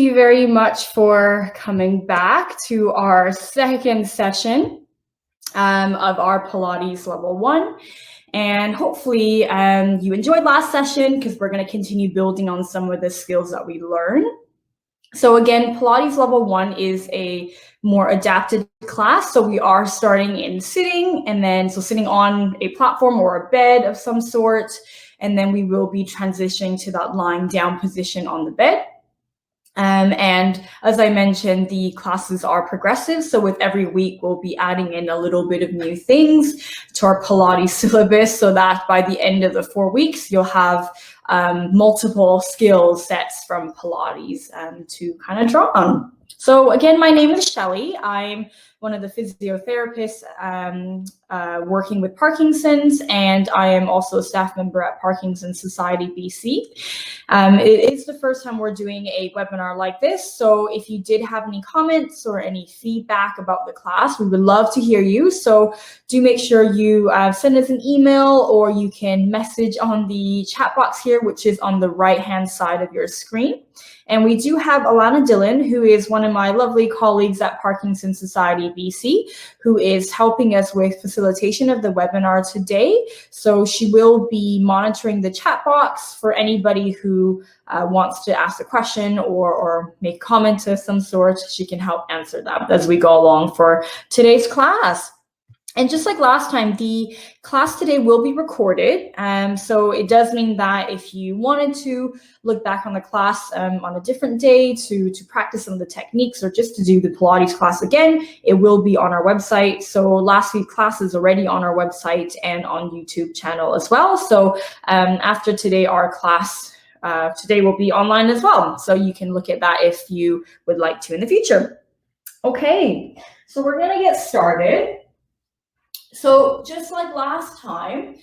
you very much for coming back to our second session of our Pilates Level 1. And hopefully you enjoyed last session because we're going to continue building on some of the skills that we learned. So again, Pilates Level 1 is a more adapted class. So we are starting in sitting, and then sitting on a platform or a bed of some sort. And then we will be transitioning to that lying down position on the bed. And as I mentioned, the classes are progressive. So with every week, we'll be adding in a little bit of new things to our Pilates syllabus so that by the end of the 4 weeks, you'll have multiple skill sets from Pilates to kind of draw on. So again, my name is Shelly. I'm one of the physiotherapists working with Parkinson's, and I am also a staff member at Parkinson Society BC. It is the first time we're doing a webinar like this, so if you did have any comments or any feedback about the class, we would love to hear you. So do make sure you send us an email, or you can message on the chat box here, which is on the right-hand side of your screen. And we do have Alana Dillon, who is one of my lovely colleagues at Parkinson Society BC, who is helping us with facilitation of the webinar today. So she will be monitoring the chat box for anybody who wants to ask a question or make a comment of some sort. She can help answer that as we go along for today's class. And just like last time, the class today will be recorded. So it does mean that if you wanted to look back on the class on a different day to practice some of the techniques, or just to do the Pilates class again, it will be on our website. So last week's class is already on our website and on YouTube channel as well. So after today, our class today will be online as well. So you can look at that if you would like to in the future. Okay, so we're gonna get started. So just like last time,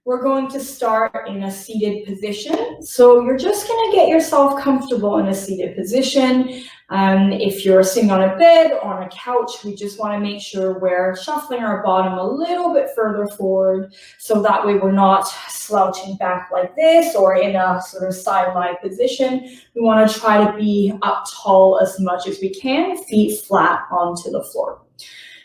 we're going to start in a seated position. So you're just going to get yourself comfortable in a seated position. If you're sitting on a bed or on a couch, we just want to make sure we're shuffling our bottom a little bit further forward. So that way we're not slouching back like this or in a sort of side-lying position. We want to try to be up tall as much as we can, feet flat onto the floor.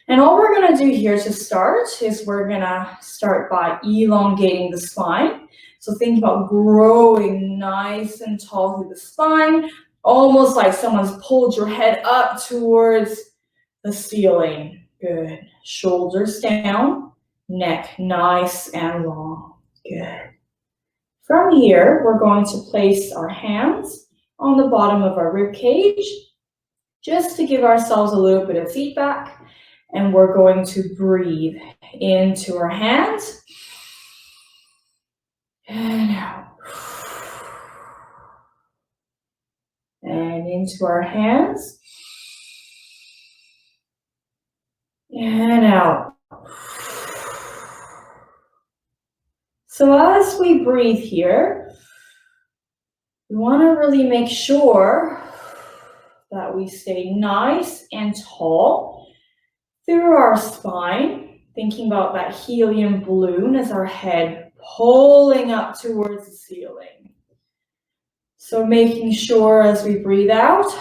And all we're going to do here to start is we're going to start by elongating the spine. So think about growing nice and tall through the spine, almost like someone's pulled your head up towards the ceiling. Good. Shoulders down, neck nice and long. Good. From here, we're going to place our hands on the bottom of our rib cage, just to give ourselves a little bit of feedback. And we're going to breathe into our hands and out. And into our hands and out. So as we breathe here, we want to really make sure that we stay nice and tall through our spine, thinking about that helium balloon as our head pulling up towards the ceiling. So making sure as we breathe out,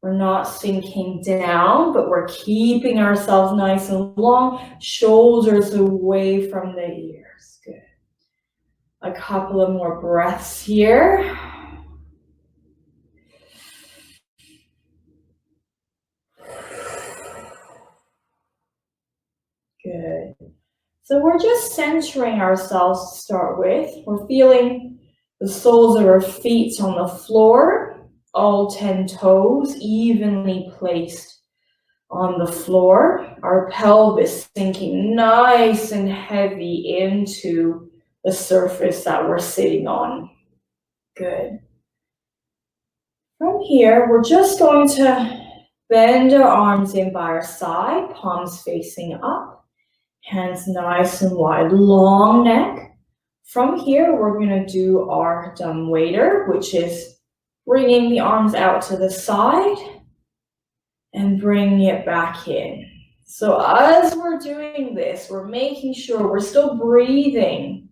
we're not sinking down, but we're keeping ourselves nice and long, shoulders away from the ears. Good. A couple of more breaths here. Good. So we're just centering ourselves to start with. We're feeling the soles of our feet on the floor, all 10 toes evenly placed on the floor. Our pelvis sinking nice and heavy into the surface that we're sitting on. Good. From here, we're just going to bend our arms in by our side, palms facing up. Hands nice and wide, long neck. From here, we're going to do our dumb waiter, which is bringing the arms out to the side and bringing it back in. So as we're doing this, we're making sure we're still breathing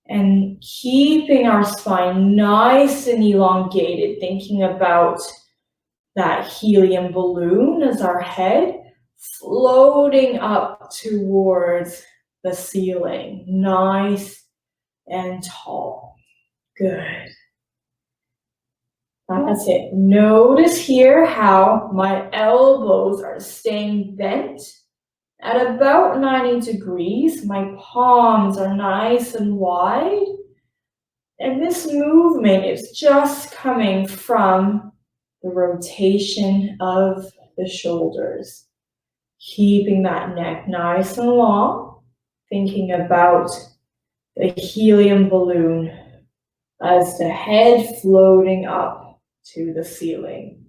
and keeping our spine nice and elongated, thinking about that helium balloon as our head floating up towards the ceiling, nice and tall. Good. That's it. Notice here how my elbows are staying bent at about 90 degrees. My palms are nice and wide. And this movement is just coming from the rotation of the shoulders. Keeping that neck nice and long. Thinking about the helium balloon as the head floating up to the ceiling.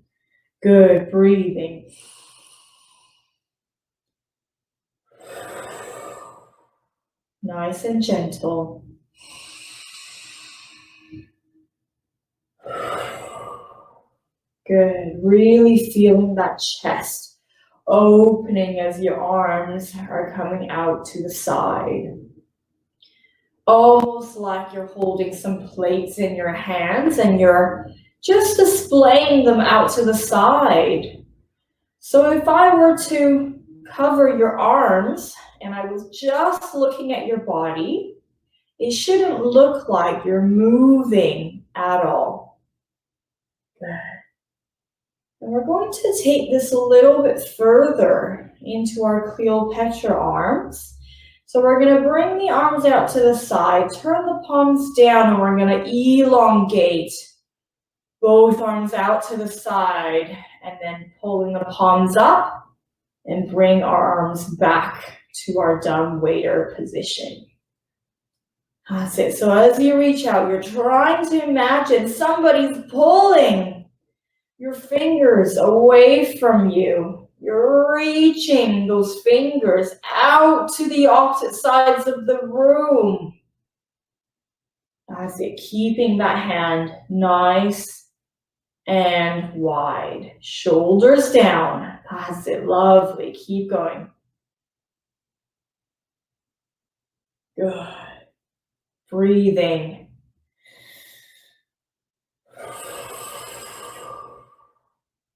Good, breathing. Nice and gentle. Good, really feeling that chest opening as your arms are coming out to the side. Almost like you're holding some plates in your hands and you're just displaying them out to the side. So if I were to cover your arms and I was just looking at your body, it shouldn't look like you're moving at all. Good. And we're going to take this a little bit further into our Cleopatra arms. So we're going to bring the arms out to the side, turn the palms down, and we're going to elongate both arms out to the side, and then pulling the palms up and bring our arms back to our dumb waiter position. That's it. So as you reach out, you're trying to imagine somebody's pulling your fingers away from you. You're reaching those fingers out to the opposite sides of the room. That's it. Keeping that hand nice and wide. Shoulders down. That's it. Lovely. Keep going. Good. Breathing.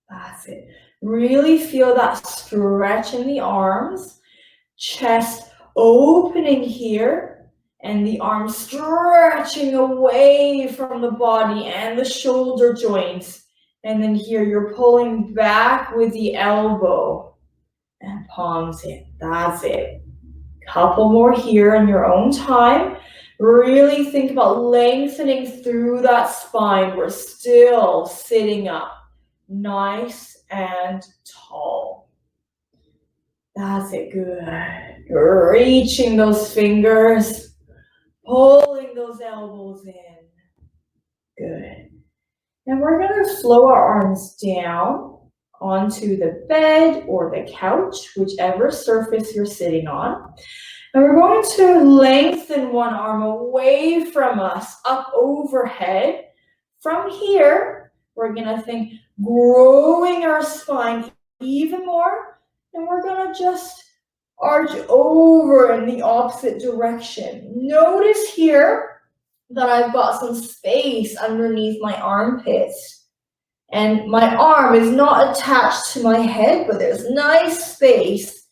That's it. Really feel that stretch in the arms. Chest opening here. And the arms stretching away from the body and the shoulder joints. And then here you're pulling back with the elbow. And palms in. That's it. Couple more here in your own time. Really think about lengthening through that spine. We're still sitting up. Nice and tall. That's it. Good. Reaching those fingers. Pulling those elbows in. Good. And we're going to flow our arms down onto the bed or the couch, whichever surface you're sitting on. And we're going to lengthen one arm away from us, up overhead. From here, we're going to think growing our spine even more. And we're going to just arch over in the opposite direction. Notice here that I've got some space underneath my armpits. And my arm is not attached to my head, but there's nice space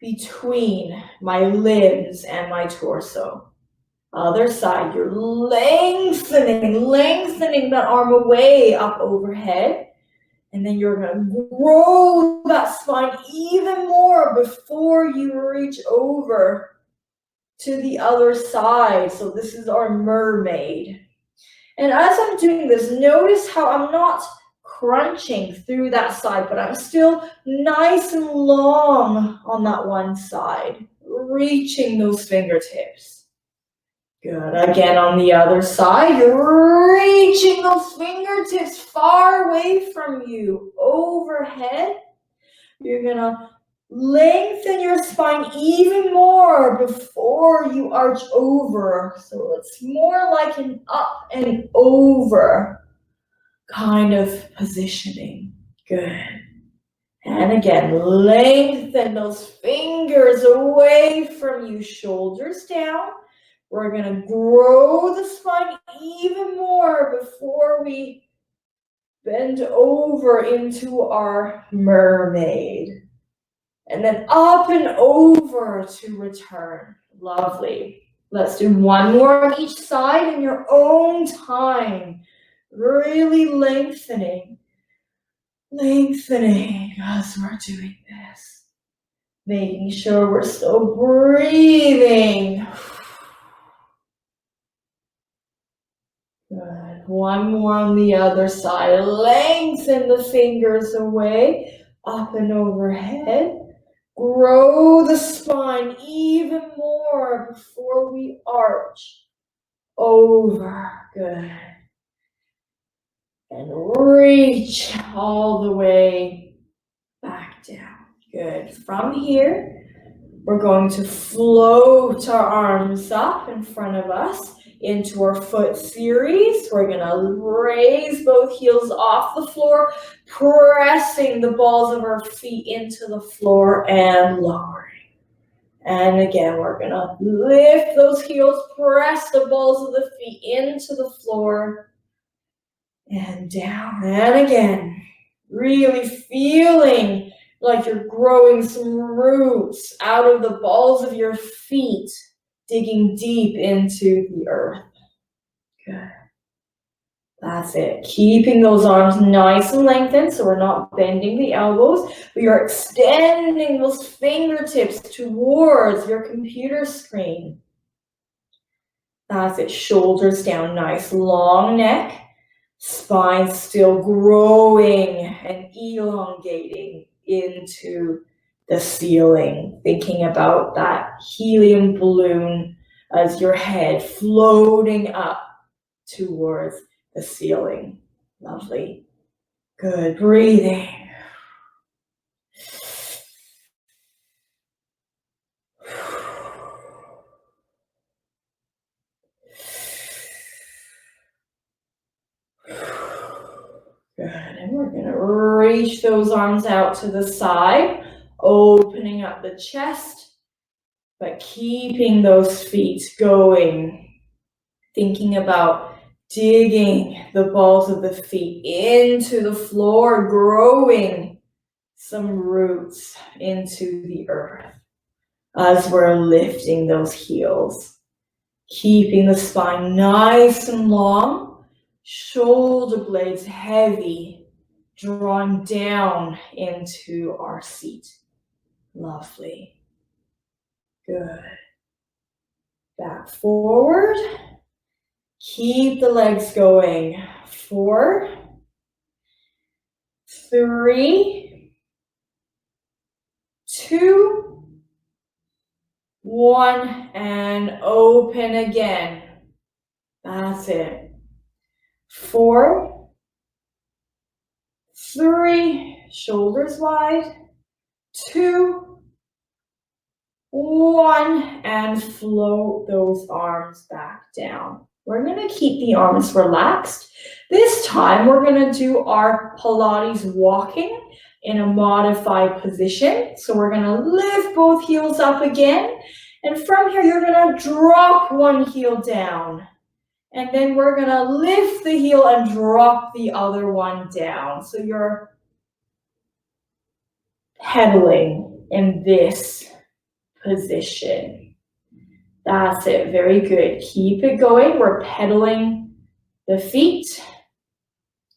between my limbs and my torso. Other side, you're lengthening that arm away up overhead. And then you're going to grow that spine even more before you reach over to the other side. So this is our mermaid. And as I'm doing this, notice how I'm not crunching through that side, but I'm still nice and long on that one side, reaching those fingertips. Good. Again, on the other side, you're reaching those fingertips far away from you, overhead. You're going to lengthen your spine even more before you arch over. So it's more like an up and over kind of positioning. Good. And again, lengthen those fingers away from you, shoulders down. We're gonna grow the spine even more before we bend over into our mermaid. And then up and over to return. Lovely. Let's do one more on each side in your own time. Really lengthening as we're doing this. Making sure we're still breathing. Good. One more on the other side. Lengthen the fingers away, up and overhead. Grow the spine even more before we arch over. Good. And reach all the way back down. Good. From here, we're going to float our arms up in front of us into our foot series. We're going to raise both heels off the floor, pressing the balls of our feet into the floor and lowering. And again, we're going to lift those heels, press the balls of the feet into the floor and down. And again, really feeling like you're growing some roots out of the balls of your feet, digging deep into the earth. Good. That's it. Keeping those arms nice and lengthened so we're not bending the elbows. We are extending those fingertips towards your computer screen. That's it. Shoulders down, nice long neck. Spine still growing and elongating into the ceiling. Thinking about that helium balloon as your head floating up towards the ceiling. Lovely. Good. Breathing. Good. And we're going to reach those arms out to the side, opening up the chest, but keeping those feet going. Thinking about digging the balls of the feet into the floor, growing some roots into the earth as we're lifting those heels. Keeping the spine nice and long, shoulder blades heavy, drawing down into our seat. Lovely. Good. Back forward. Keep the legs going. 4, 3, 2, 1, and open again. That's it. 4, 3, shoulders wide. 2, 1, and float those arms back down. We're going to keep the arms relaxed. This time, we're going to do our Pilates walking in a modified position. So we're going to lift both heels up again. And from here, you're going to drop one heel down. And then we're going to lift the heel and drop the other one down. So you're pedaling in this position. That's it. Very good. Keep it going. We're pedaling the feet.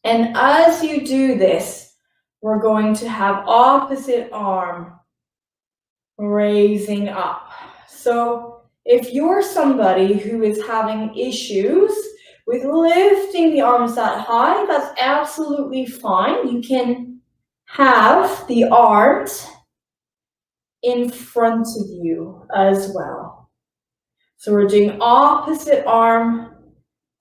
And as you do this, we're going to have opposite arm raising up. So if you're somebody who is having issues with lifting the arms that high, that's absolutely fine. You can have the arms in front of you as well. So we're doing opposite arm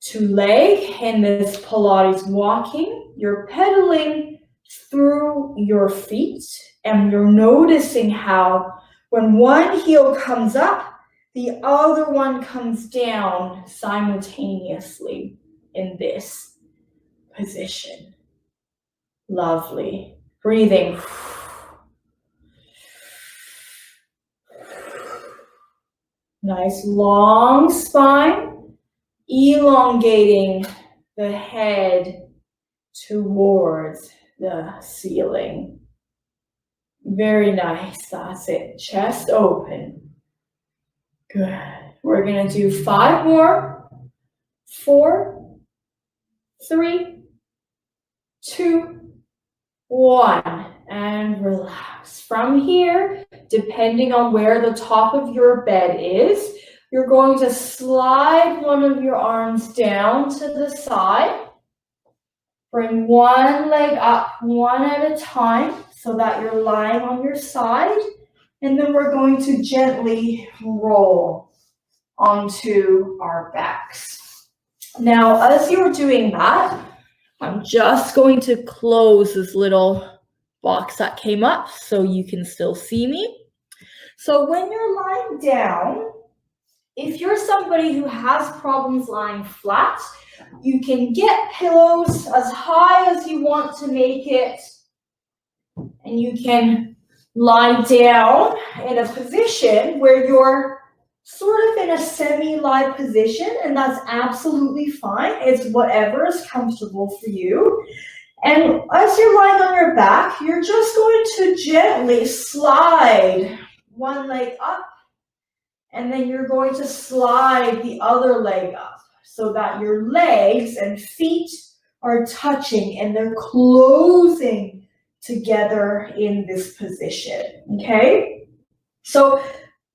to leg in this Pilates walking. You're pedaling through your feet and you're noticing how when one heel comes up, the other one comes down simultaneously in this position. Lovely. Breathing. Nice long spine, elongating the head towards the ceiling. Very nice, that's it. Chest open. Good. We're gonna do 5 more. 4, 3, 2, 1, and relax. From here, depending on where the top of your bed is, you're going to slide one of your arms down to the side. Bring one leg up one at a time so that you're lying on your side. And then we're going to gently roll onto our backs. Now, as you're doing that, I'm just going to close this little box that came up so you can still see me. So when you're lying down, if you're somebody who has problems lying flat, you can get pillows as high as you want to make it, and you can lie down in a position where you're sort of in a semi-lie position, and that's absolutely fine. It's whatever is comfortable for you. And as you're lying on your back, you're just going to gently slide one leg up, and then you're going to slide the other leg up so that your legs and feet are touching and they're closing together in this position, okay? So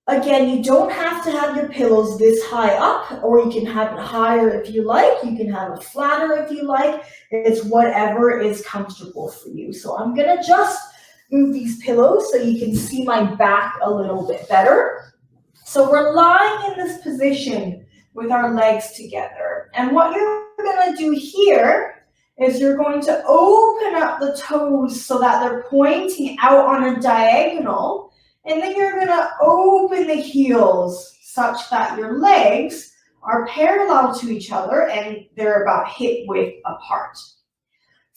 again, you don't have to have your pillows this high up, or you can have it higher if you like. You can have it flatter if you like. It's whatever is comfortable for you. So I'm gonna just move these pillows so you can see my back a little bit better. So we're lying in this position with our legs together. And what you're gonna do here is you're going to open up the toes so that they're pointing out on a diagonal. And then you're gonna open the heels such that your legs are parallel to each other and they're about hip width apart.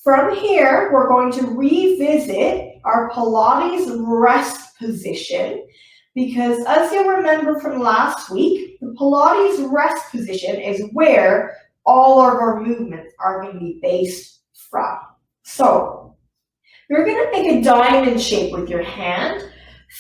From here, we're going to revisit our Pilates rest position, because as you remember from last week, the Pilates rest position is where all of our movements are going to be based from. So you're going to make a diamond shape with your hand,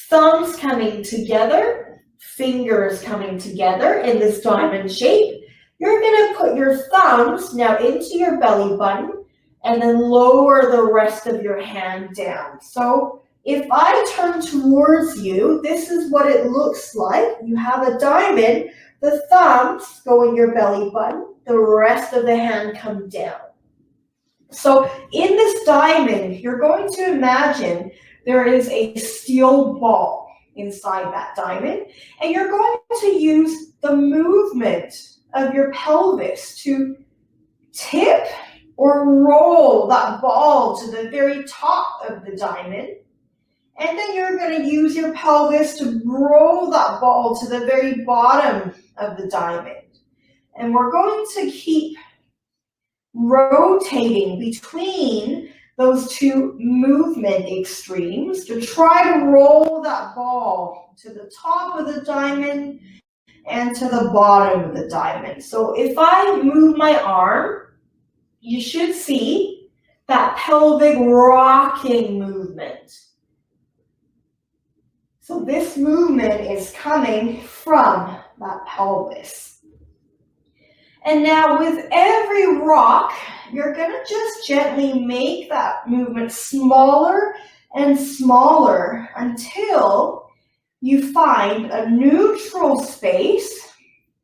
thumbs coming together, fingers coming together in this diamond shape. You're going to put your thumbs now into your belly button and then lower the rest of your hand down. So if I turn towards you, this is what it looks like. You have a diamond, the thumbs go in your belly button, the rest of the hand come down. So in this diamond, you're going to imagine there is a steel ball inside that diamond, and you're going to use the movement of your pelvis to tip or roll that ball to the very top of the diamond. And then you're going to use your pelvis to roll that ball to the very bottom of the diamond. And we're going to keep rotating between those two movement extremes to try to roll that ball to the top of the diamond and to the bottom of the diamond. So if I move my arm, you should see that pelvic rocking movement. So this movement is coming from that pelvis. And now with every rock, you're going to just gently make that movement smaller and smaller until you find a neutral space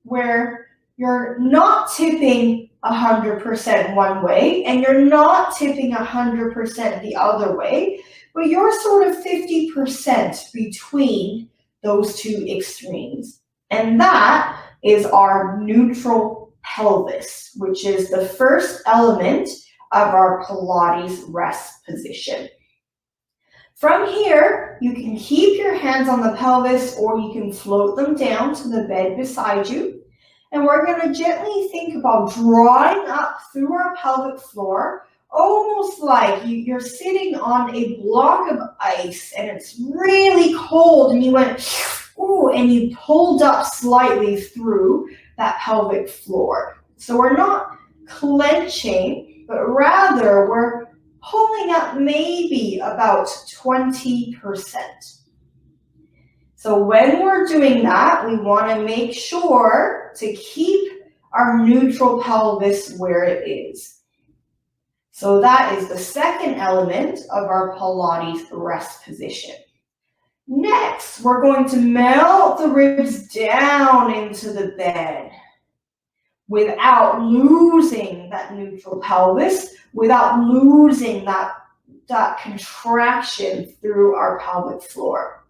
where you're not tipping 100% one way and you're not tipping 100% the other way, but you're sort of 50% between those two extremes. And that is our neutral pelvis, which is the first element of our Pilates rest position. From here, you can keep your hands on the pelvis or you can float them down to the bed beside you. And we're going to gently think about drawing up through our pelvic floor, almost like you're sitting on a block of ice and it's really cold and you went, ooh, Ooh, and you pulled up slightly through that pelvic floor. So we're not clenching, but rather we're pulling up maybe about 20%. So when we're doing that, we want to make sure to keep our neutral pelvis where it is. So that is the second element of our Pilates rest position. Next, we're going to melt the ribs down into the bed without losing that neutral pelvis, without losing that contraction through our pelvic floor.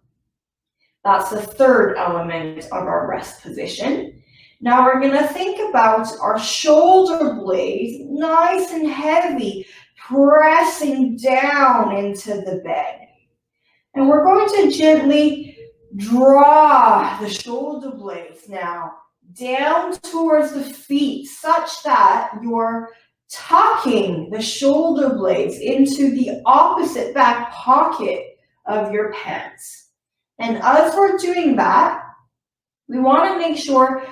That's the third element of our rest position. Now we're going to think about our shoulder blades, nice and heavy, pressing down into the bed. And we're going to gently draw the shoulder blades now down towards the feet, such that you're tucking the shoulder blades into the opposite back pocket of your pants. And as we're doing that, we want to make sure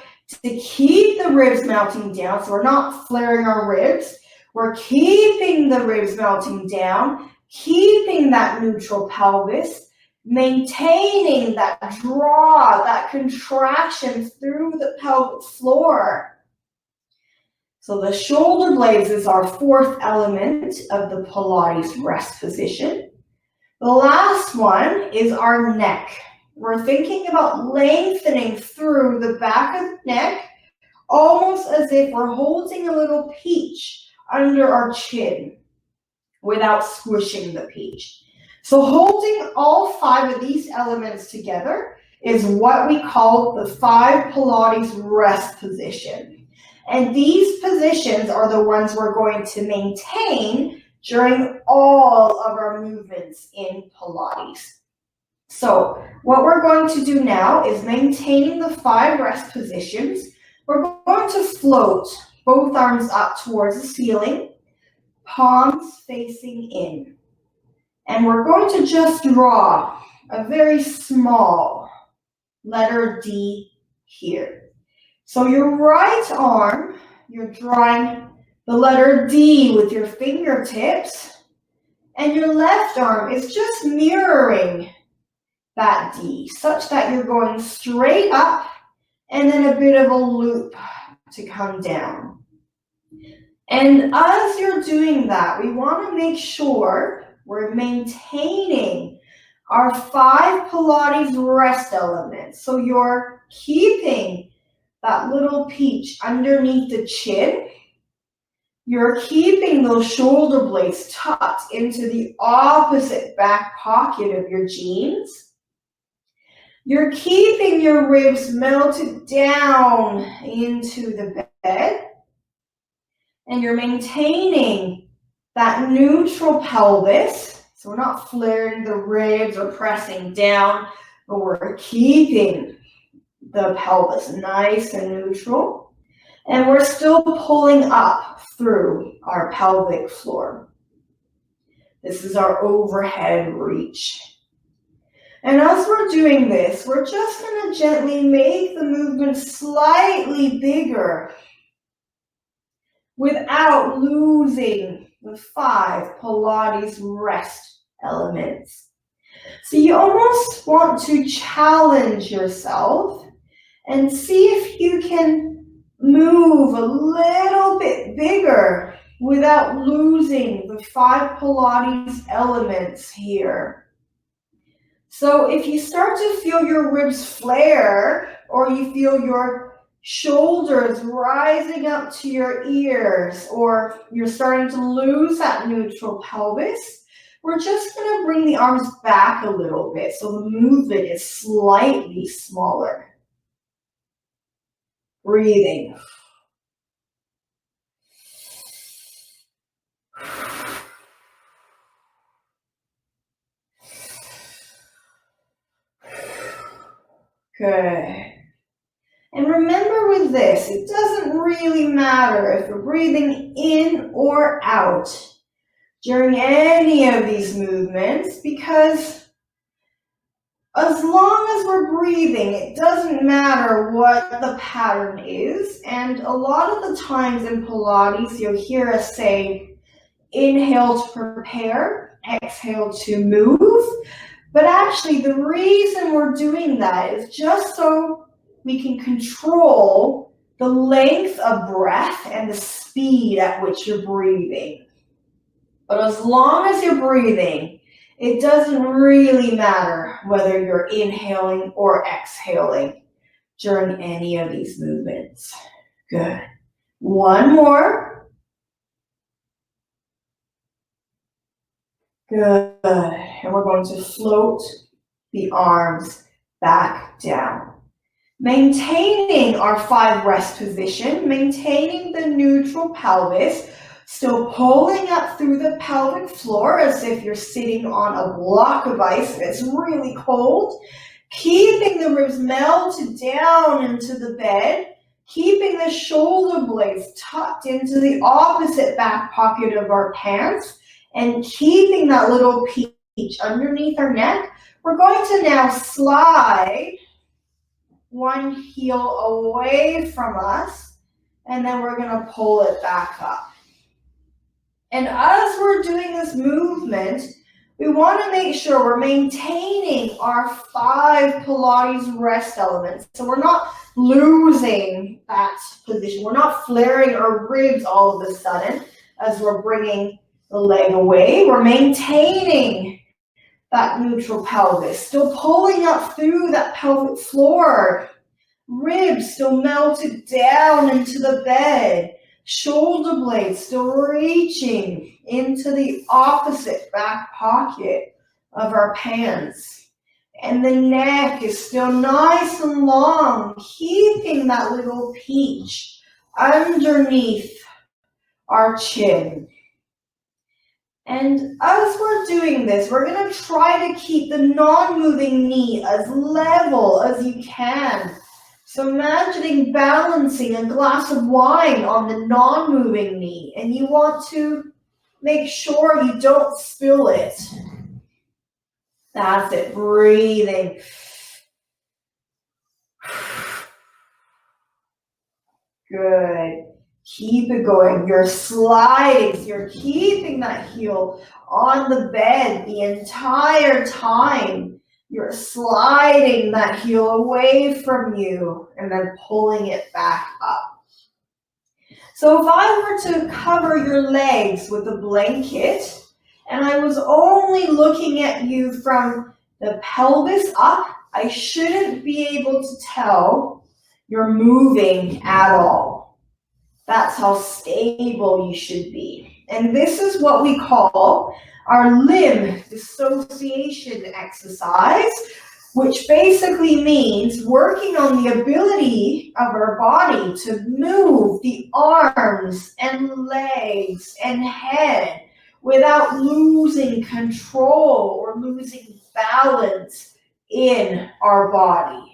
to keep the ribs melting down, so we're not flaring our ribs. We're keeping the ribs melting down, keeping that neutral pelvis, maintaining that draw, that contraction through the pelvic floor. So the shoulder blades is our fourth element of the Pilates rest position. The last one is our neck. We're thinking about lengthening through the back of the neck, almost as if we're holding a little peach under our chin without squishing the peach. So holding all five of these elements together is what we call the 5 Pilates rest position. And these positions are the ones we're going to maintain during all of our movements in Pilates. So what we're going to do now is maintaining the 5 rest positions. We're going to float both arms up towards the ceiling, palms facing in. And we're going to just draw a very small letter D here. So your right arm, you're drawing the letter D with your fingertips, and your left arm is just mirroring that D, such that you're going straight up and then a bit of a loop to come down. And as you're doing that, we want to make sure we're maintaining our 5 Pilates rest elements. So you're keeping that little peach underneath the chin. You're keeping those shoulder blades tucked into the opposite back pocket of your jeans. You're keeping your ribs melted down into the bed. And you're maintaining that neutral pelvis. So we're not flaring the ribs or pressing down, but we're keeping the pelvis nice and neutral. And we're still pulling up through our pelvic floor. This is our overhead reach. And as we're doing this, we're just going to gently make the movement slightly bigger without losing the 5 Pilates rest elements. So you almost want to challenge yourself and see if you can move a little bit bigger without losing the 5 Pilates elements here. So if you start to feel your ribs flare, or you feel your shoulders rising up to your ears, or you're starting to lose that neutral pelvis, we're just going to bring the arms back a little bit so the movement is slightly smaller. Breathing. Good. And remember with this, it doesn't really matter if you're breathing in or out during any of these movements, because As long as we're breathing, it doesn't matter what the pattern is. And a lot of the times in Pilates, you'll hear us say, inhale to prepare, exhale to move. But actually, the reason we're doing that is just so we can control the length of breath and the speed at which you're breathing. But as long as you're breathing, it doesn't really matter whether you're inhaling or exhaling during any of these movements. Good. One more. Good. And we're going to float the arms back down. Maintaining our 5 rest position, maintaining the neutral pelvis, still pulling up through the pelvic floor as if you're sitting on a block of ice and it's really cold. Keeping the ribs melted down into the bed, keeping the shoulder blades tucked into the opposite back pocket of our pants, and keeping that little peach underneath our neck. We're going to now slide one heel away from us, and then we're going to pull it back up. And as we're doing this movement, we want to make sure we're maintaining our 5 Pilates rest elements. So we're not losing that position. We're not flaring our ribs all of a sudden as we're bringing the leg away. We're maintaining that neutral pelvis, still pulling up through that pelvic floor. Ribs still melted down into the bed. Shoulder blades still reaching into the opposite back pocket of our pants. And the neck is still nice and long, keeping that little peach underneath our chin. And as we're doing this, we're going to try to keep the non-moving knee as level as you can. So imagining balancing a glass of wine on the non-moving knee, and you want to make sure you don't spill it. That's it, breathing. Good. Keep it going. You're sliding. So you're keeping that heel on the bed the entire time. You're sliding that heel away from you and then pulling it back up. So if I were to cover your legs with a blanket and I was only looking at you from the pelvis up, I shouldn't be able to tell you're moving at all. That's how stable you should be. And this is what we call our limb dissociation exercise, which basically means working on the ability of our body to move the arms and legs and head without losing control or losing balance in our body.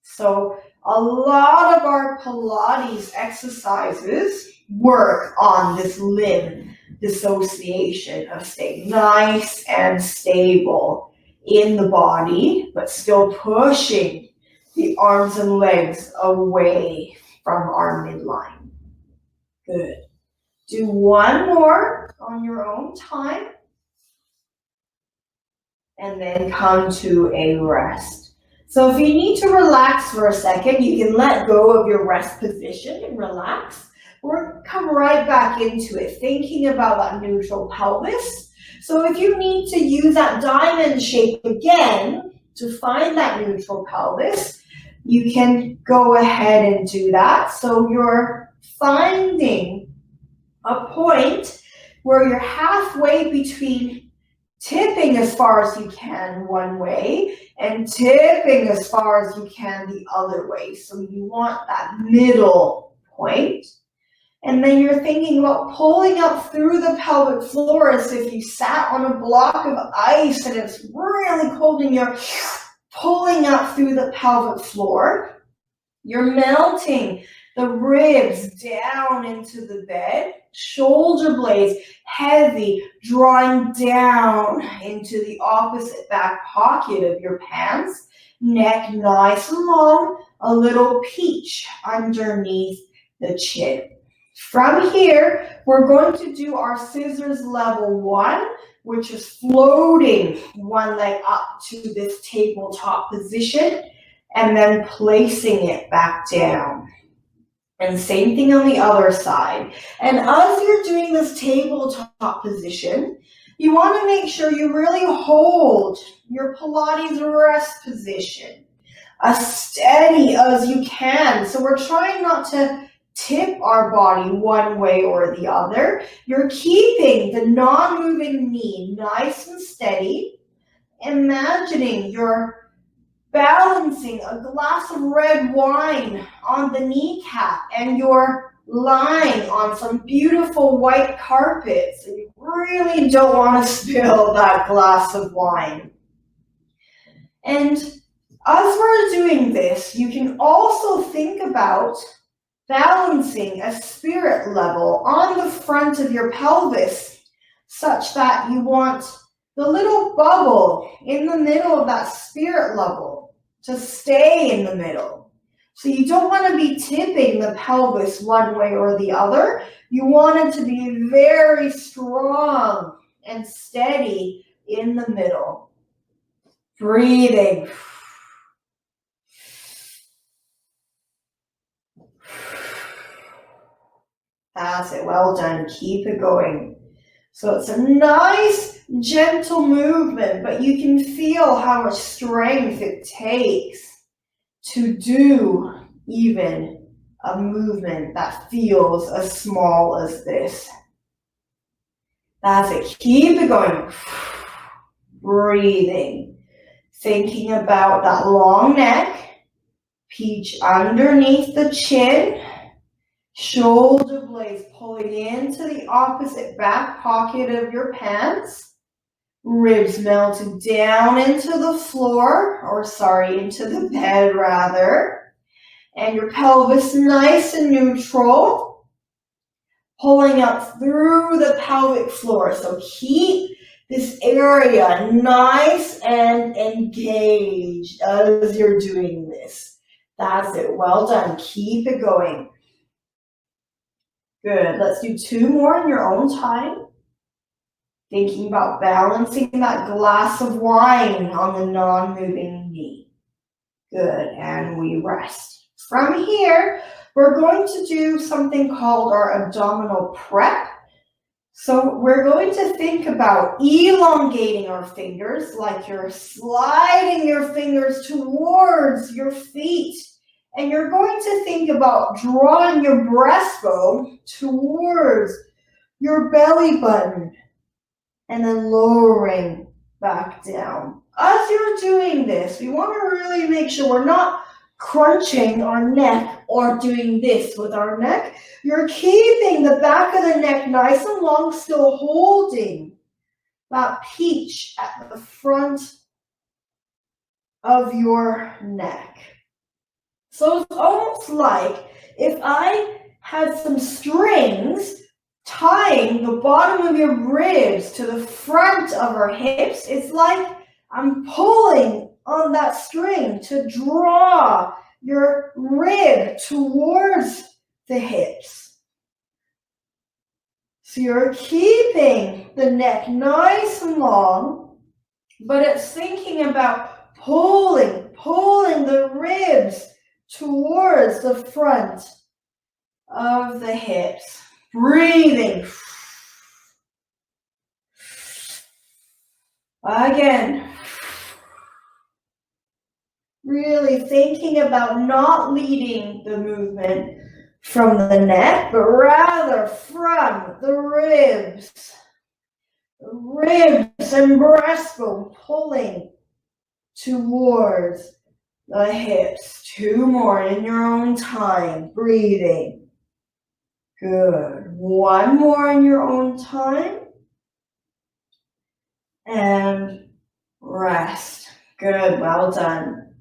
So a lot of our Pilates exercises work on this limb dissociation of staying nice and stable in the body, but still pushing the arms and legs away from our midline. Good. Do one more on your own time, and then come to a rest. So if you need to relax for a second, you can let go of your rest position and relax. Or come right back into it, thinking about that neutral pelvis. So if you need to use that diamond shape again to find that neutral pelvis, you can go ahead and do that. So you're finding a point where you're halfway between tipping as far as you can one way and tipping as far as you can the other way. So you want that middle point. And then you're thinking about pulling up through the pelvic floor as if you sat on a block of ice and it's really cold and you're pulling up through the pelvic floor. You're melting the ribs down into the bed, shoulder blades heavy, drawing down into the opposite back pocket of your pants, neck nice and long, a little peach underneath the chin. From here, we're going to do our scissors level 1, which is floating one leg up to this tabletop position and then placing it back down. And same thing on the other side. And as you're doing this tabletop position, you want to make sure you really hold your Pilates rest position as steady as you can. So we're trying not to tip our body one way or the other. You're keeping the non-moving knee nice and steady. Imagining you're balancing a glass of red wine on the kneecap and you're lying on some beautiful white carpet. So you really don't want to spill that glass of wine. And as we're doing this, you can also think about balancing a spirit level on the front of your pelvis such that you want the little bubble in the middle of that spirit level to stay in the middle. So you don't want to be tipping the pelvis one way or the other. You want it to be very strong and steady in the middle. Breathing. That's it. Well done. Keep it going. So it's a nice, gentle movement, but you can feel how much strength it takes to do even a movement that feels as small as this. That's it. Keep it going. Breathing. Thinking about that long neck, peach underneath the chin, shoulder blades pulling into the opposite back pocket of your pants, ribs melted down into the floor, into the bed rather, and your pelvis nice and neutral, pulling up through the pelvic floor. So keep this area nice and engaged as you're doing this. That's it. Well done. Keep it going. Good. Let's do 2 more in your own time. Thinking about balancing that glass of wine on the non-moving knee. Good. And we rest. From here, we're going to do something called our abdominal prep. So we're going to think about elongating our fingers, like you're sliding your fingers towards your feet. And you're going to think about drawing your breastbone towards your belly button and then lowering back down. As you're doing this, we want to really make sure we're not crunching our neck or doing this with our neck. You're keeping the back of the neck nice and long, still holding that peach at the front of your neck. So it's almost like if I had some strings tying the bottom of your ribs to the front of our hips. It's like I'm pulling on that string to draw your rib towards the hips. So you're keeping the neck nice and long, but it's thinking about pulling the ribs towards the front of the hips. Breathing. Again. Really thinking about not leading the movement from the neck, but rather from the ribs. Ribs and breastbone pulling towards the hips. 2 more in your own time. Breathing. Good. 1 more in your own time. And rest. Good. Well done.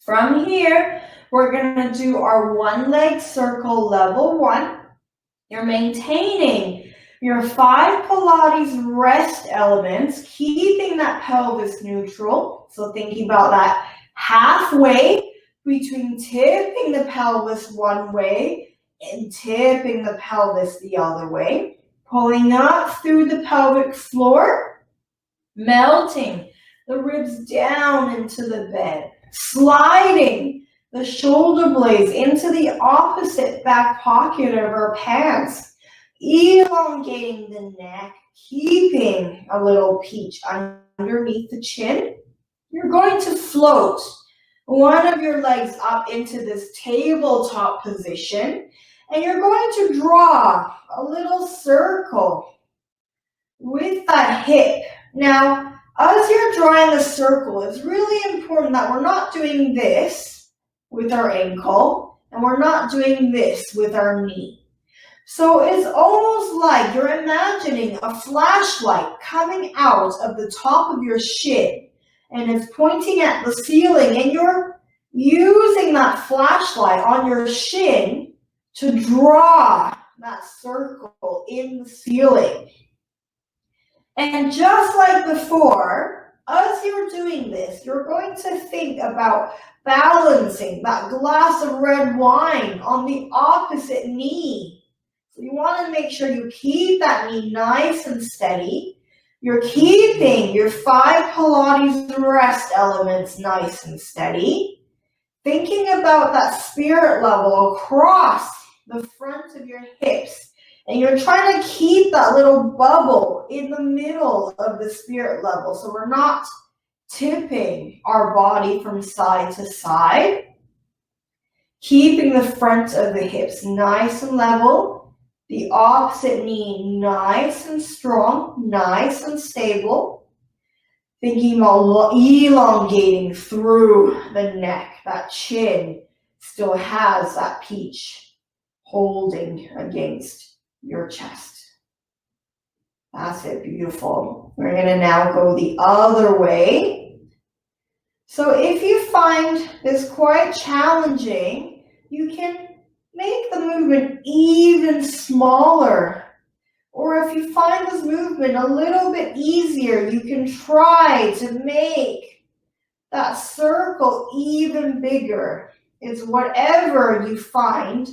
From here, we're gonna do our one leg circle level 1. You're maintaining your 5 Pilates rest elements, keeping that pelvis neutral. So thinking about that halfway between tipping the pelvis one way and tipping the pelvis the other way. Pulling up through the pelvic floor, melting the ribs down into the bed, sliding the shoulder blades into the opposite back pocket of our pants, elongating the neck, keeping a little peach underneath the chin. You're going to float one of your legs up into this tabletop position, and you're going to draw a little circle with that hip. Now, as you're drawing the circle, it's really important that we're not doing this with our ankle, and we're not doing this with our knee. So it's almost like you're imagining a flashlight coming out of the top of your shin, and it's pointing at the ceiling, and you're using that flashlight on your shin to draw that circle in the ceiling. And just like before, as you're doing this, you're going to think about balancing that glass of red wine on the opposite knee. So you want to make sure you keep that knee nice and steady. You're keeping your 5 Pilates rest elements nice and steady. Thinking about that spirit level across the front of your hips. And you're trying to keep that little bubble in the middle of the spirit level. So we're not tipping our body from side to side. Keeping the front of the hips nice and level. The opposite knee nice and strong, nice and stable. Thinking about elongating through the neck. That chin still has that peach holding against your chest. That's it, beautiful. We're going to now go the other way. So if you find this quite challenging, you can make the movement even smaller. Or if you find this movement a little bit easier, you can try to make that circle even bigger. It's whatever you find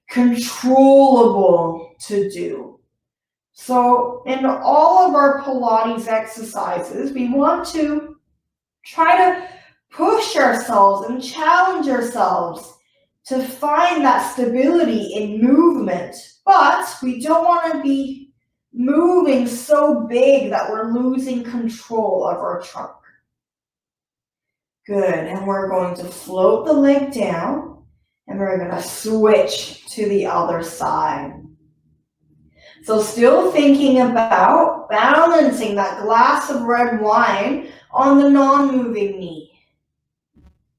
controllable to do. So in all of our Pilates exercises, we want to try to push ourselves and challenge ourselves to find that stability in movement, but we don't want to be moving so big that we're losing control of our trunk. Good, and we're going to float the leg down. And we're going to switch to the other side. So still thinking about balancing that glass of red wine on the non-moving knee.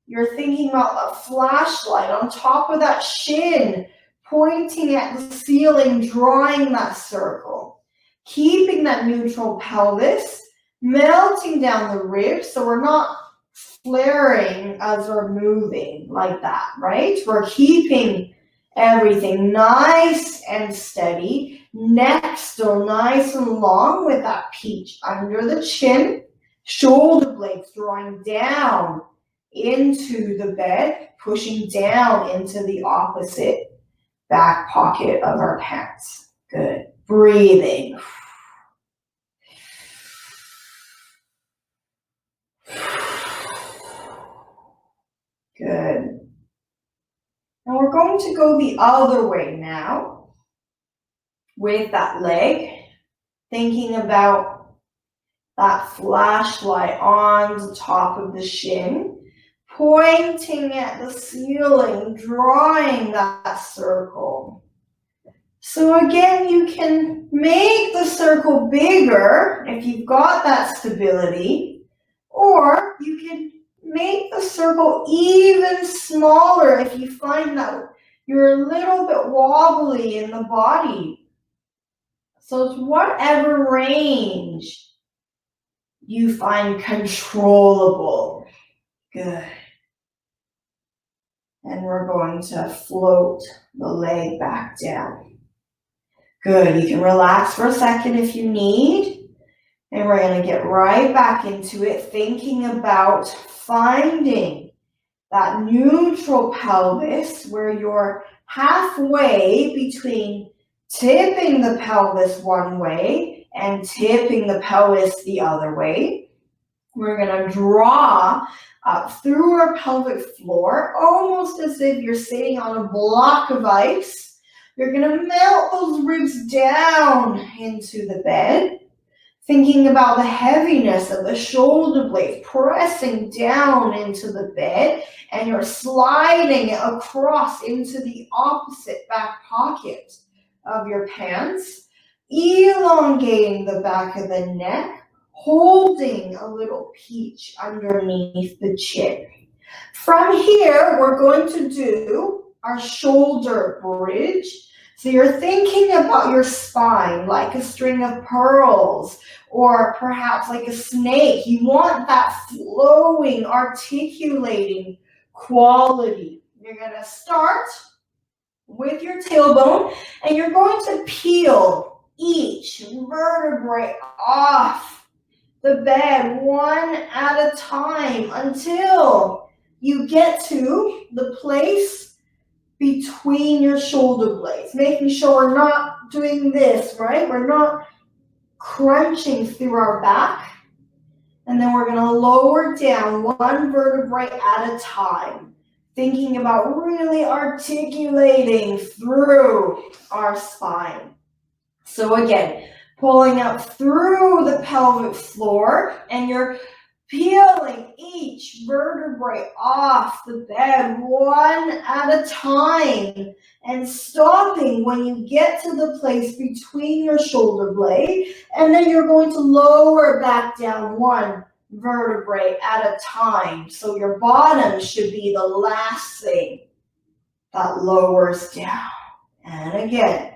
You're thinking about a flashlight on top of that shin, pointing at the ceiling, drawing that circle. Keeping that neutral pelvis, melting down the ribs so we're not flaring as we're moving like that, right? We're keeping everything nice and steady. Neck still nice and long with that peach under the chin. Shoulder blades drawing down into the bed, pushing down into the opposite back pocket of our pants. Good. Breathing. Good. And we're going to go the other way now with that leg, thinking about that flashlight on the top of the shin, pointing at the ceiling, drawing that circle. So again, you can make the circle bigger if you've got that stability, or you can make the circle even smaller if you find that you're a little bit wobbly in the body. So it's whatever range you find controllable. Good. And we're going to float the leg back down. Good, you can relax for a second if you need. And we're going to get right back into it, thinking about finding that neutral pelvis where you're halfway between tipping the pelvis one way and tipping the pelvis the other way. We're going to draw up through our pelvic floor, almost as if you're sitting on a block of ice. You're going to melt those ribs down into the bed, thinking about the heaviness of the shoulder blades pressing down into the bed, and you're sliding it across into the opposite back pocket of your pants, elongating the back of the neck, holding a little peach underneath the chin. From here, we're going to do our shoulder bridge. So you're thinking about your spine like a string of pearls, or perhaps like a snake. You want that flowing, articulating quality. You're going to start with your tailbone, and you're going to peel each vertebrae off the bed one at a time until you get to the place between your shoulder blades, making sure we're not doing this, right? We're not crunching through our back. And then we're going to lower down one vertebrae at a time, thinking about really articulating through our spine. So again, pulling up through the pelvic floor, and you're peeling each vertebrae off the bed one at a time, and stopping when you get to the place between your shoulder blade, and then you're going to lower back down one vertebrae at a time. So your bottom should be the last thing that lowers down. And again,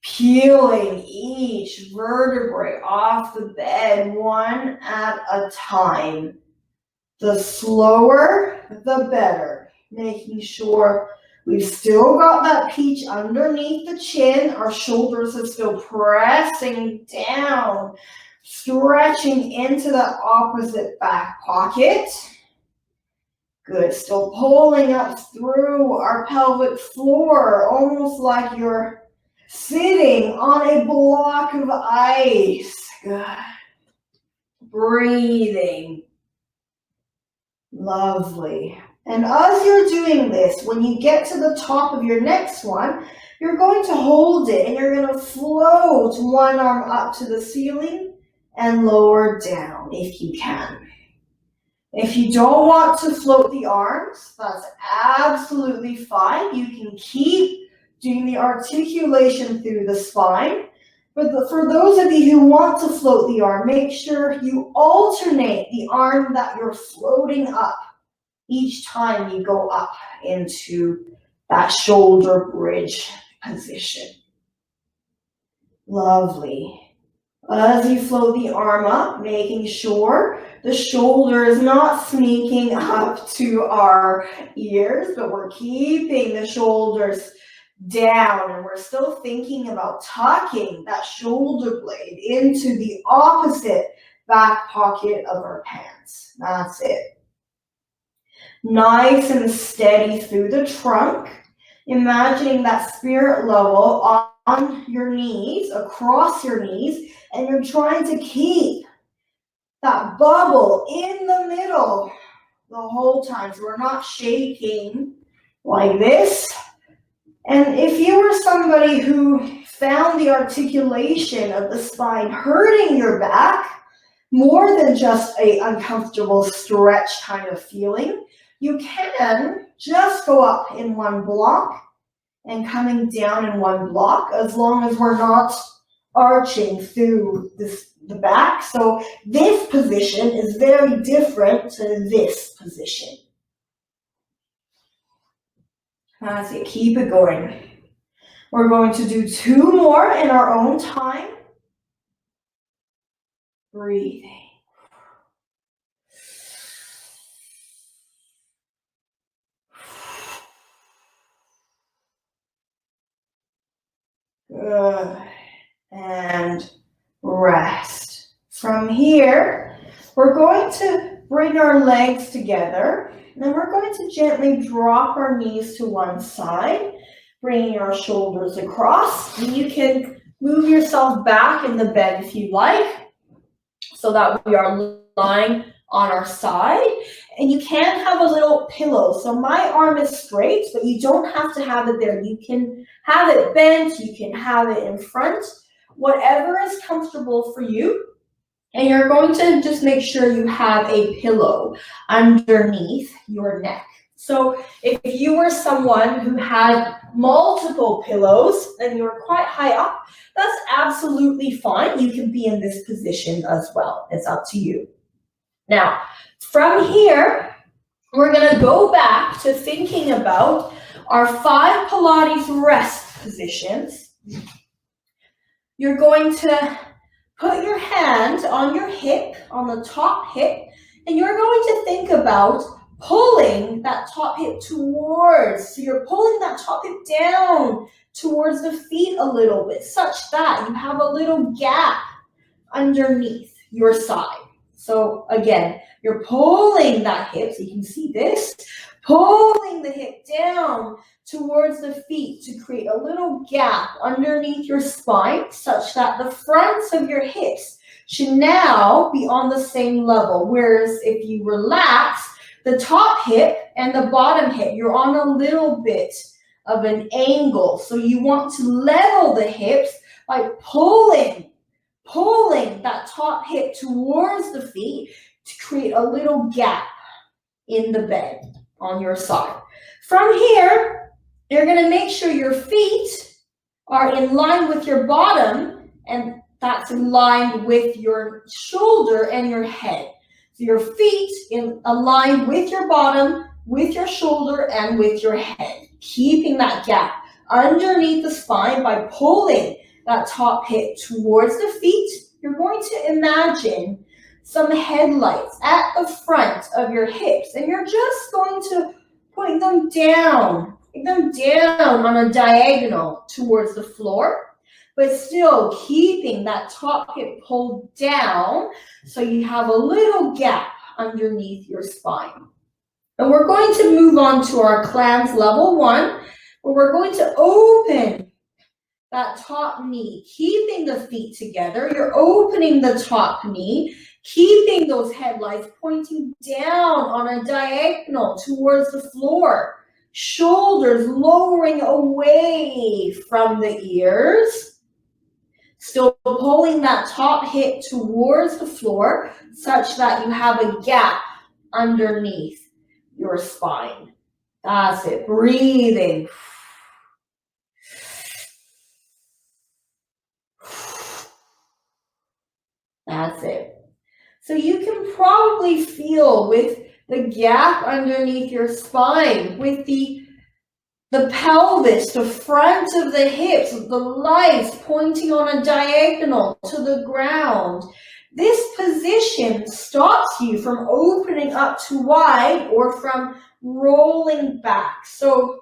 peeling each vertebrae off the bed one at a time. The slower, the better. Making sure we've still got that peach underneath the chin. Our shoulders are still pressing down, stretching into the opposite back pocket. Good, still pulling up through our pelvic floor, almost like you're sitting on a block of ice. Good. Breathing. Lovely. And as you're doing this, when you get to the top of your next one, you're going to hold it and you're going to float one arm up to the ceiling and lower down if you can. If you don't want to float the arms, that's absolutely fine. You can keep doing the articulation through the spine. But for those of you who want to float the arm, make sure you alternate the arm that you're floating up each time you go up into that shoulder bridge position. Lovely. As you float the arm up, making sure the shoulder is not sneaking up to our ears, but we're keeping the shoulders down, and we're still thinking about tucking that shoulder blade into the opposite back pocket of our pants. That's it. Nice and steady through the trunk. Imagining that spirit level on your knees, across your knees, and you're trying to keep that bubble in the middle the whole time. So we're not shaking like this. And if you were somebody who found the articulation of the spine hurting your back more than just an uncomfortable stretch kind of feeling, you can just go up in one block and coming down in one block, as long as we're not arching through the back. So this position is very different to this position. That's it. Keep it going. We're going to do 2 more in our own time. Breathing. Good. And rest. From here, we're going to bring our legs together, and then we're going to gently drop our knees to one side, bringing our shoulders across. And you can move yourself back in the bed if you like, so that we are lying on our side. And you can have a little pillow. So my arm is straight, but you don't have to have it there. You can have it bent, you can have it in front, whatever is comfortable for you. And you're going to just make sure you have a pillow underneath your neck. So if you were someone who had multiple pillows and you were quite high up, that's absolutely fine. You can be in this position as well. It's up to you. Now, from here, we're going to go back to thinking about our 5 Pilates rest positions. You're going to put your hand on your hip, on the top hip, and you're going to think about pulling that top hip towards. So you're pulling that top hip down towards the feet a little bit, such that you have a little gap underneath your side. So again, you're pulling that hip, so you can see this, pulling the hip down towards the feet to create a little gap underneath your spine, such that the fronts of your hips should now be on the same level. Whereas if you relax the top hip and the bottom hip, you're on a little bit of an angle. So you want to level the hips by pulling that top hip towards the feet to create a little gap in the bed on your side. From here, you're going to make sure your feet are in line with your bottom, and that's aligned with your shoulder and your head. So your feet aligned with your bottom, with your shoulder, and with your head, keeping that gap underneath the spine by pulling that top hip towards the feet. You're going to imagine some headlights at the front of your hips, and you're just going to point them down on a diagonal towards the floor, but still keeping that top hip pulled down so you have a little gap underneath your spine. And we're going to move on to our clans level 1, where we're going to open that top knee, keeping the feet together. You're opening the top knee, keeping those headlights pointing down on a diagonal towards the floor. Shoulders lowering away from the ears. Still pulling that top hip towards the floor such that you have a gap underneath your spine. That's it. Breathing. That's it. So you can probably feel with the gap underneath your spine, with the pelvis, the front of the hips, the legs pointing on a diagonal to the ground. This position stops you from opening up too wide or from rolling back. So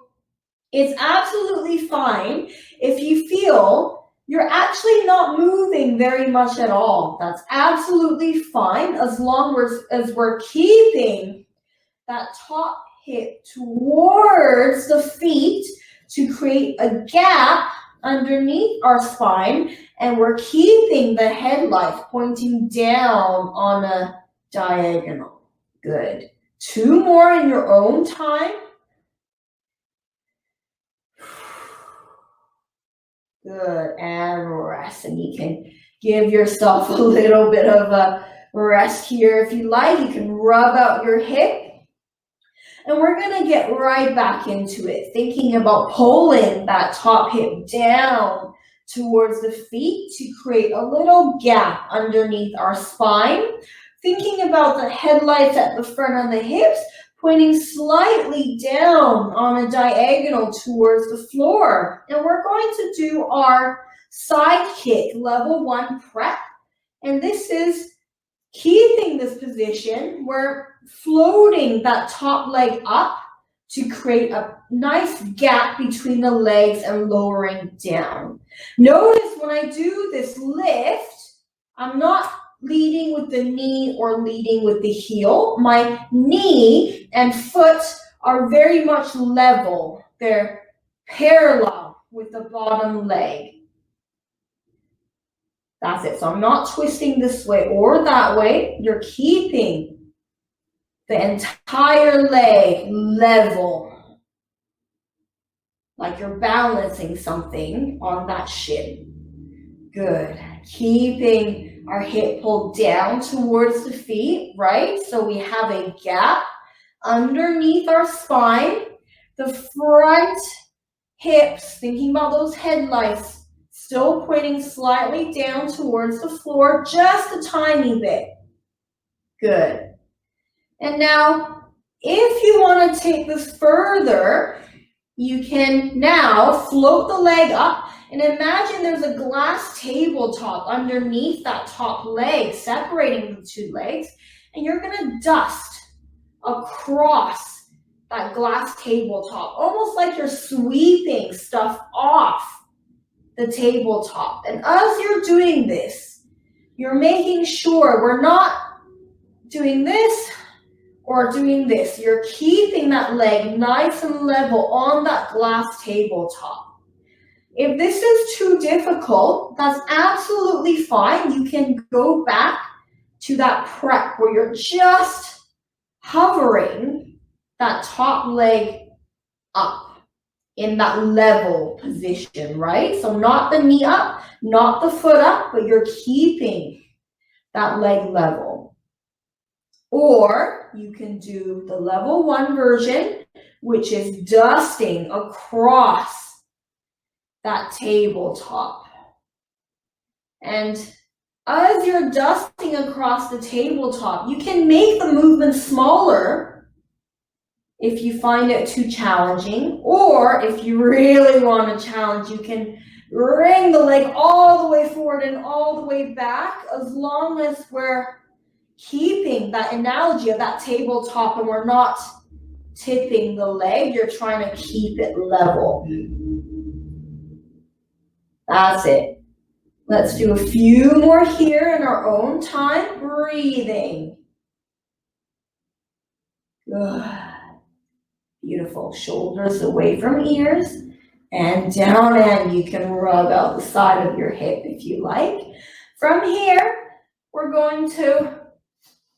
it's absolutely fine if you feel you're actually not moving very much at all. That's absolutely fine as long as we're keeping that top hip towards the feet to create a gap underneath our spine, and we're keeping the headlights pointing down on a diagonal. Good. 2 more in your own time. Good, and rest. And you can give yourself a little bit of a rest here if you like. You can rub out your hip. And we're going to get right back into it, thinking about pulling that top hip down towards the feet to create a little gap underneath our spine. Thinking about the headlights at the front of the hips, pointing slightly down on a diagonal towards the floor. And we're going to do our side kick level 1 prep. And this is keeping this position. We're floating that top leg up to create a nice gap between the legs and lowering down. Notice when I do this lift, I'm not leading with the knee or leading with the heel. My knee and foot are very much level. They're parallel with the bottom leg. That's it. So I'm not twisting this way or that way. You're keeping the entire leg level, like you're balancing something on that shin. Good. Keeping our hip pulled down towards the feet, right? So we have a gap underneath our spine. The front hips, thinking about those headlights, still pointing slightly down towards the floor, just a tiny bit. Good. And now, if you want to take this further, you can now float the leg up and imagine there's a glass tabletop underneath that top leg, separating the two legs, and you're going to dust across that glass tabletop, almost like you're sweeping stuff off the tabletop. And as you're doing this, you're making sure we're not doing this or doing this. You're keeping that leg nice and level on that glass tabletop. If this is too difficult, that's absolutely fine. You can go back to that prep where you're just hovering that top leg up in that level position, right? So not the knee up, not the foot up, but you're keeping that leg level. Or you can do the level 1 version, which is dusting across that tabletop. And as you're dusting across the tabletop, you can make the movement smaller if you find it too challenging, or if you really want to challenge, you can bring the leg all the way forward and all the way back, as long as we're keeping that analogy of that tabletop and we're not tipping the leg. You're trying to keep it level. That's it. Let's do a few more here in our own time. Breathing. Good. Beautiful. Shoulders away from ears and down, and you can rub out the side of your hip if you like. From here, we're going to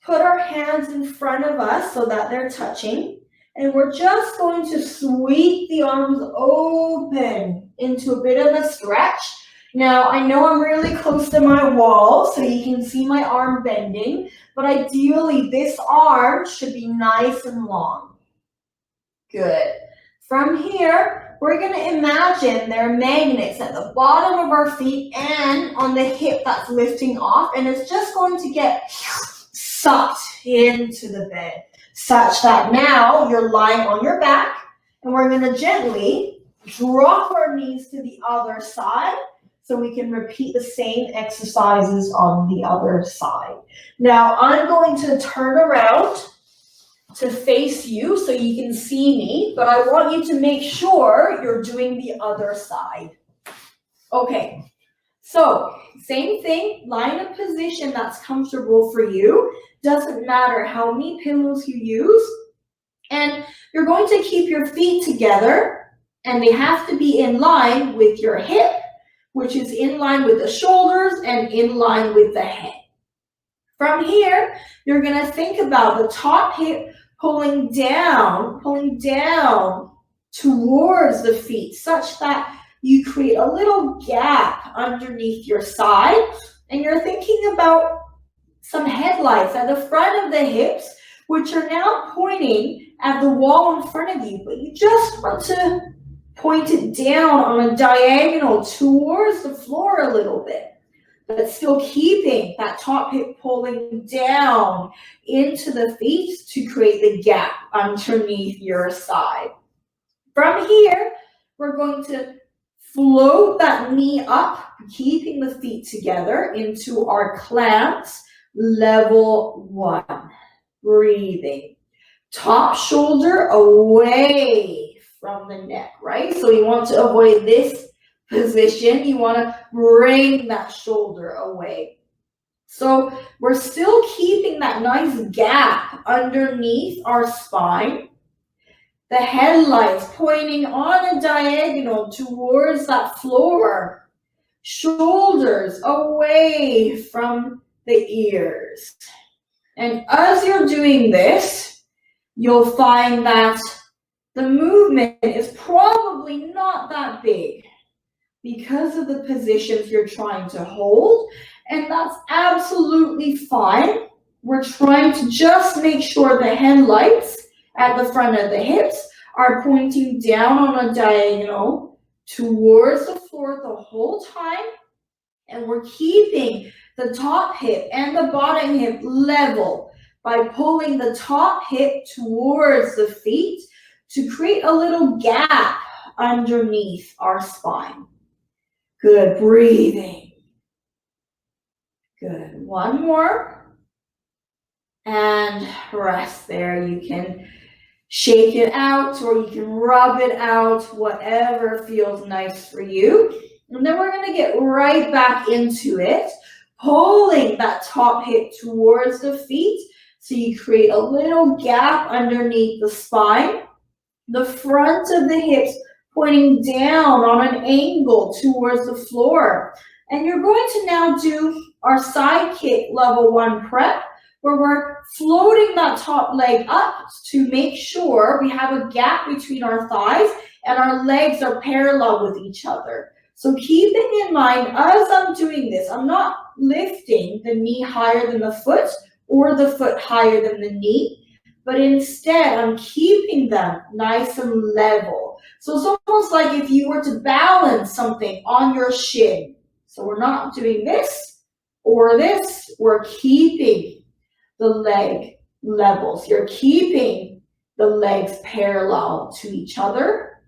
put our hands in front of us so that they're touching, and we're just going to sweep the arms open into a bit of a stretch. Now, I know I'm really close to my wall, so you can see my arm bending, but ideally this arm should be nice and long. Good. From here, we're going to imagine there are magnets at the bottom of our feet and on the hip that's lifting off, and it's just going to get sucked into the bed, such that now you're lying on your back, and we're going to gently drop our knees to the other side so we can repeat the same exercises on the other side. Now, I'm going to turn around to face you so you can see me, but I want you to make sure you're doing the other side. Okay, so same thing, lie in a position that's comfortable for you. Doesn't matter how many pillows you use. And you're going to keep your feet together, and they have to be in line with your hip, which is in line with the shoulders and in line with the head. From here, you're going to think about the top hip pulling down towards the feet, such that you create a little gap underneath your side, and you're thinking about some headlights at the front of the hips, which are now pointing at the wall in front of you, but you just want to point it down on a diagonal towards the floor a little bit, but still keeping that top hip pulling down into the feet to create the gap underneath your side. From here, we're going to float that knee up, keeping the feet together into our clamps, level 1. Breathing. top shoulder away from the neck, right? So you want to avoid this position. You want to bring that shoulder away. So we're still keeping that nice gap underneath our spine. The headlights pointing on a diagonal towards that floor. Shoulders away from the ears. And as you're doing this, you'll find that the movement is probably not that big because of the positions you're trying to hold, and that's absolutely fine. We're trying to just make sure the headlights at the front of the hips are pointing down on a diagonal towards the floor the whole time, and we're keeping the top hip and the bottom hip level by pulling the top hip towards the feet to create a little gap underneath our spine. Good, breathing. Good, one more. And rest there. You can shake it out or you can rub it out, whatever feels nice for you. And then we're going to get right back into it, pulling that top hip towards the feet so you create a little gap underneath the spine. The front of the hips pointing down on an angle towards the floor. And you're going to now do our side kick level 1 prep, where we're floating that top leg up to make sure we have a gap between our thighs and our legs are parallel with each other. So keeping in mind, as I'm doing this, I'm not lifting the knee higher than the foot or the foot higher than the knee, but instead I'm keeping them nice and level. So it's almost like if you were to balance something on your shin. So we're not doing this or this, we're keeping the leg levels. You're keeping the legs parallel to each other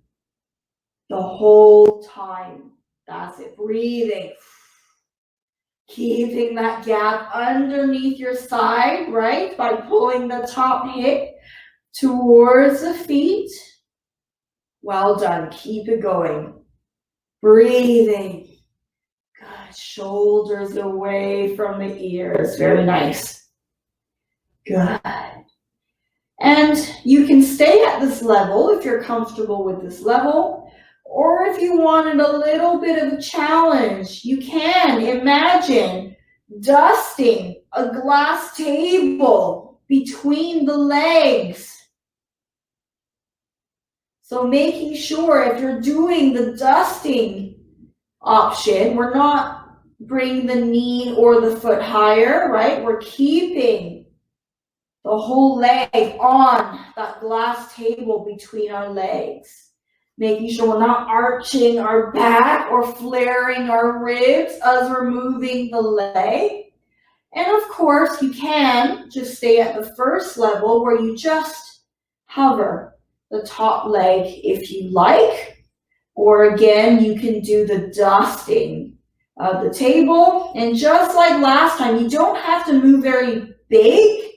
the whole time. That's it, breathing. Keeping that gap underneath your side, right? By pulling the top hip towards the feet. Well done, keep it going. Breathing. Good, shoulders away from the ears, very nice. Good. And you can stay at this level if you're comfortable with this level, or if you wanted a little bit of a challenge, you can imagine dusting a glass table between the legs. So making sure if you're doing the dusting option, we're not bringing the knee or the foot higher, right? We're keeping the whole leg on that glass table between our legs. Making sure we're not arching our back or flaring our ribs as we're moving the leg. And of course, you can just stay at the first level where you just hover the top leg if you like. Or again, you can do the dusting of the table. And just like last time, you don't have to move very big.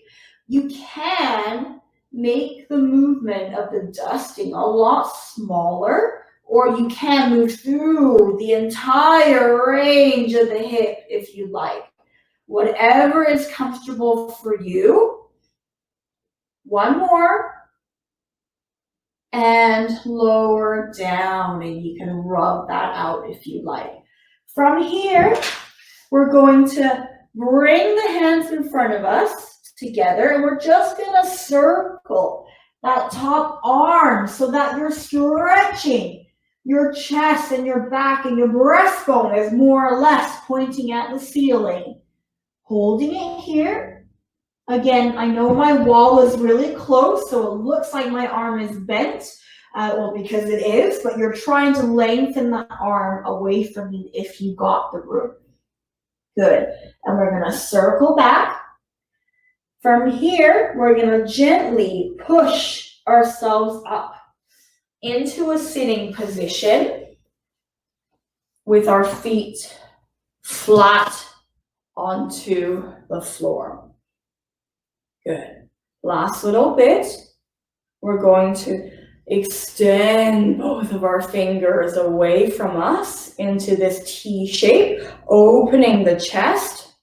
You can make the movement of the dusting a lot smaller, or you can move through the entire range of the hip if you like. Whatever is comfortable for you. One more. And lower down, and you can rub that out if you like. From here, we're going to bring the hands in front of us together, and we're just going to circle that top arm so that you're stretching your chest and your back, and your breastbone is more or less pointing at the ceiling. Holding it here. Again, I know my wall is really close, so it looks like my arm is bent. Well, because it is, but you're trying to lengthen the arm away from you if you got the room. Good. And we're going to circle back. From here, we're going to gently push ourselves up into a sitting position with our feet flat onto the floor. Good. Last little bit. We're going to extend both of our fingers away from us into this T shape, opening the chest.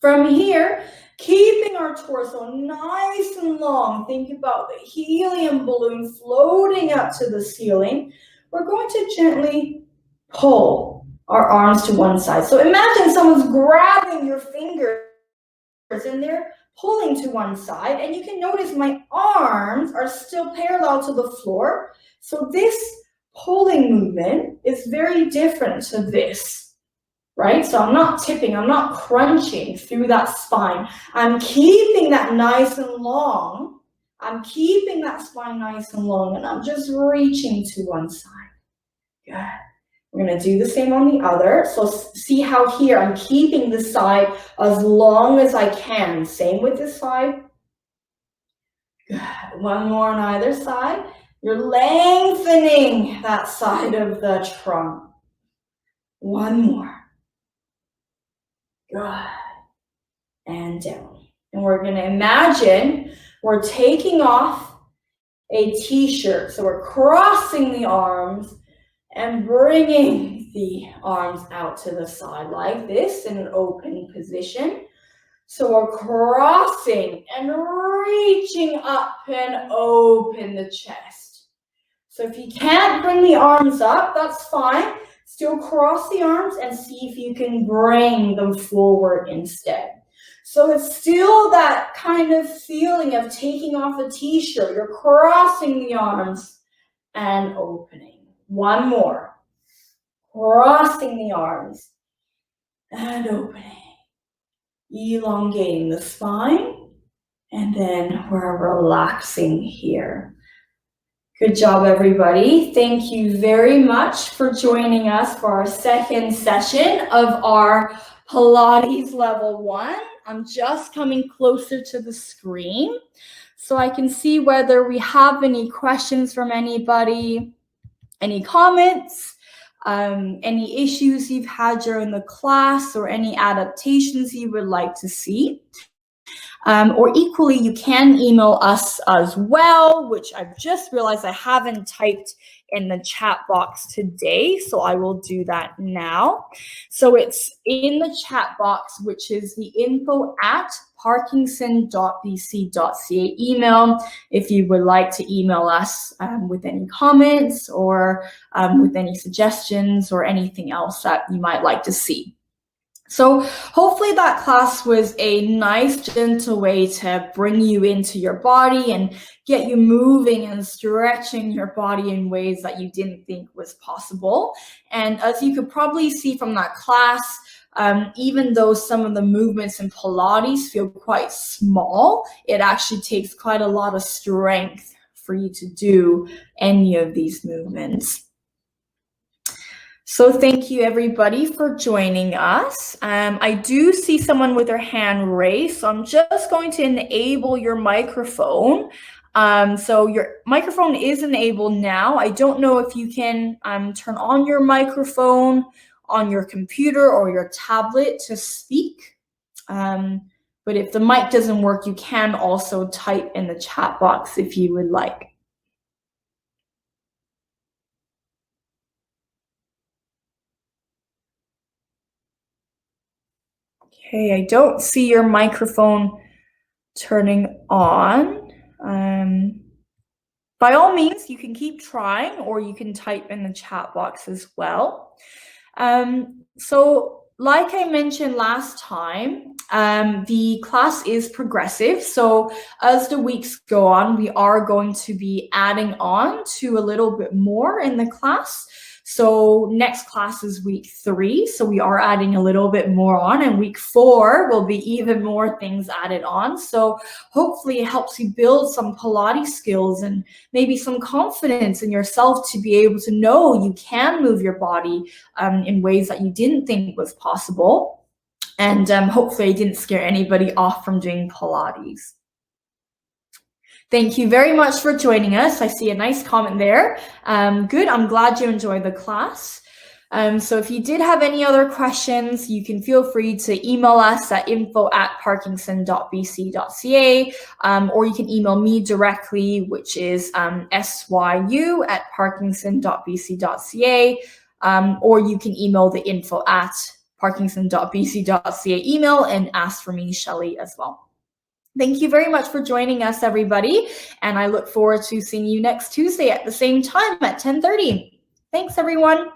From here, keeping our torso nice and long. Think about the helium balloon floating up to the ceiling. We're going to gently pull our arms to one side. So imagine someone's grabbing your fingers and they're pulling to one side, and you can notice my arms are still parallel to the floor. So this pulling movement is very different to this, right? So I'm not tipping, I'm not crunching through that spine. I'm keeping that nice and long. I'm keeping that spine nice and long, and I'm just reaching to one side. Good. We're going to do the same on the other. So see how here I'm keeping the side as long as I can. Same with this side. Good. One more on either side. You're lengthening that side of the trunk. One more. Good. And down. And we're going to imagine we're taking off a t-shirt. So we're crossing the arms and bringing the arms out to the side like this in an open position. So we're crossing and reaching up and open the chest. So if you can't bring the arms up, that's fine. Still cross the arms and see if you can bring them forward instead. So it's still that kind of feeling of taking off a t-shirt. You're crossing the arms and opening. One more. Crossing the arms and opening. Elongating the spine. And then we're relaxing here. Good job, everybody. Thank you very much for joining us for our second session of our Pilates Level 1. I'm just coming closer to the screen so I can see whether we have any questions from anybody. Any comments, any issues you've had during the class, or any adaptations you would like to see. Or equally, you can email us as well, which I've just realized I haven't typed in the chat box today, so I will do that now. So it's in the chat box, which is the info@parkinson.bc.ca email, if you would like to email us with any comments or with any suggestions or anything else that you might like to see. So hopefully that class was a nice, gentle way to bring you into your body and get you moving and stretching your body in ways that you didn't think was possible. And as you could probably see from that class, even though some of the movements in Pilates feel quite small, it actually takes quite a lot of strength for you to do any of these movements. So thank you, everybody, for joining us. I do see someone with their hand raised, so I'm just going to enable your microphone. So your microphone is enabled now. I don't know if you can turn on your microphone on your computer or your tablet to speak. But if the mic doesn't work, you can also type in the chat box if you would like. Okay, I don't see your microphone turning on. By all means, you can keep trying, or you can type in the chat box as well. So like I mentioned last time, the class is progressive. So as the weeks go on, we are going to be adding on to a little bit more in the class. So next class is week 3. So we are adding a little bit more on, and week 4 will be even more things added on. So hopefully it helps you build some Pilates skills and maybe some confidence in yourself to be able to know you can move your body in ways that you didn't think was possible. And hopefully it didn't scare anybody off from doing Pilates. Thank you very much for joining us. I see a nice comment there. Good, I'm glad you enjoyed the class. So if you did have any other questions, you can feel free to email us at info@parkinson.bc.ca, or you can email me directly, which is syu@parkinson.bc.ca, or you can email the info@parkinson.bc.ca email and ask for me, Shelly, as well. Thank you very much for joining us, everybody, and I look forward to seeing you next Tuesday at the same time at 10:30. Thanks, everyone.